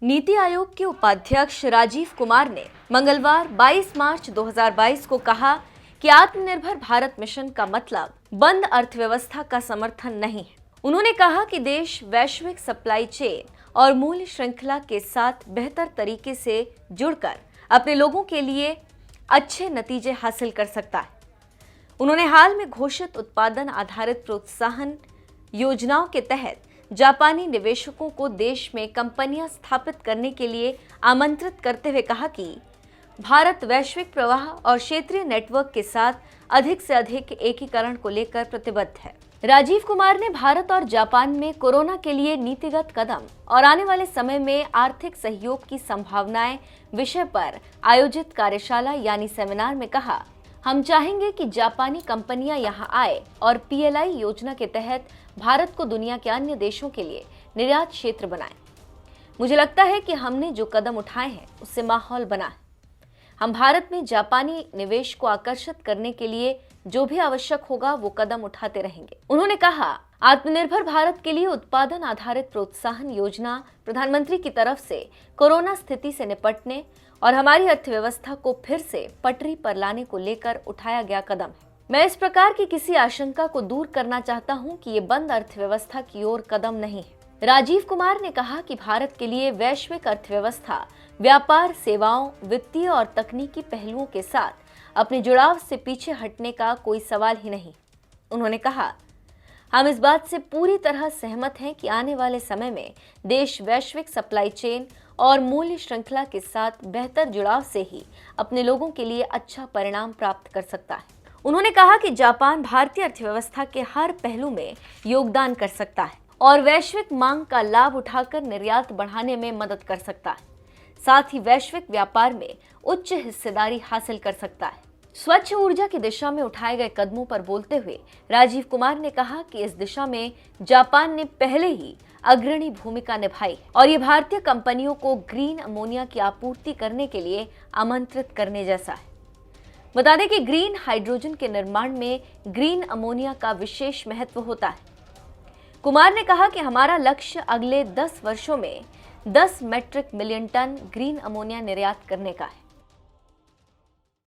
नीति आयोग के उपाध्यक्ष राजीव कुमार ने मंगलवार 22 मार्च 2022 को कहा कि आत्मनिर्भर भारत मिशन का मतलब बंद अर्थव्यवस्था का समर्थन नहीं है। उन्होंने कहा कि देश वैश्विक सप्लाई चेन और मूल्य श्रृंखला के साथ बेहतर तरीके से जुड़कर अपने लोगों के लिए अच्छे नतीजे हासिल कर सकता है। उन्होंने हाल में घोषित उत्पादन आधारित प्रोत्साहन योजनाओं के तहत जापानी निवेशकों को देश में कंपनियां स्थापित करने के लिए आमंत्रित करते हुए कहा कि भारत वैश्विक प्रवाह और क्षेत्रीय नेटवर्क के साथ अधिक से अधिक एकीकरण को लेकर प्रतिबद्ध है। राजीव कुमार ने भारत और जापान में कोरोना के लिए नीतिगत कदम और आने वाले समय में आर्थिक सहयोग की संभावनाएं विषय पर आयोजित कार्यशाला यानी सेमिनार में कहा, हम चाहेंगे कि जापानी कंपनियां यहां आए और पीएलआई योजना के तहत भारत को दुनिया के अन्य देशों के लिए निर्यात क्षेत्र बनाएं। मुझे लगता है कि हमने जो कदम उठाए हैं उससे माहौल बना है। हम भारत में जापानी निवेश को आकर्षित करने के लिए जो भी आवश्यक होगा वो कदम उठाते रहेंगे। उन्होंने कहा, आत्मनिर्भर भारत के लिए उत्पादन आधारित प्रोत्साहन योजना प्रधानमंत्री की तरफ से कोरोना स्थिति से निपटने और हमारी अर्थव्यवस्था को फिर से पटरी पर लाने को लेकर उठाया गया कदम है। मैं इस प्रकार की किसी आशंका को दूर करना चाहता हूं कि ये बंद अर्थव्यवस्था की ओर कदम नहीं है। राजीव कुमार ने कहा कि भारत के लिए वैश्विक अर्थव्यवस्था व्यापार, सेवाओं, वित्तीय और तकनीकी पहलुओं के साथ अपने जुड़ाव से पीछे हटने का कोई सवाल ही नहीं। उन्होंने कहा, हम इस बात से पूरी तरह सहमत हैं कि आने वाले समय में देश वैश्विक सप्लाई चेन और मूल्य श्रृंखला के साथ बेहतर जुड़ाव से ही अपने लोगों के लिए अच्छा परिणाम प्राप्त कर सकता है। उन्होंने कहा कि जापान भारतीय अर्थव्यवस्था के हर पहलू में योगदान कर सकता है और वैश्विक मांग का लाभ उठाकर निर्यात बढ़ाने में मदद कर सकता है, साथ ही वैश्विक व्यापार में उच्च हिस्सेदारी हासिल कर सकता है। स्वच्छ ऊर्जा की दिशा में उठाए गए कदमों पर बोलते हुए राजीव कुमार ने कहा कि इस दिशा में जापान ने पहले ही अग्रणी भूमिका निभाई है और ये भारतीय कंपनियों को ग्रीन अमोनिया की आपूर्ति करने के लिए आमंत्रित करने जैसा है। बता दें कि ग्रीन हाइड्रोजन के निर्माण में ग्रीन अमोनिया का विशेष महत्व होता है। कुमार ने कहा कि हमारा लक्ष्य अगले 10 वर्षों में 10 metric million ton green ammonia निर्यात करने का है।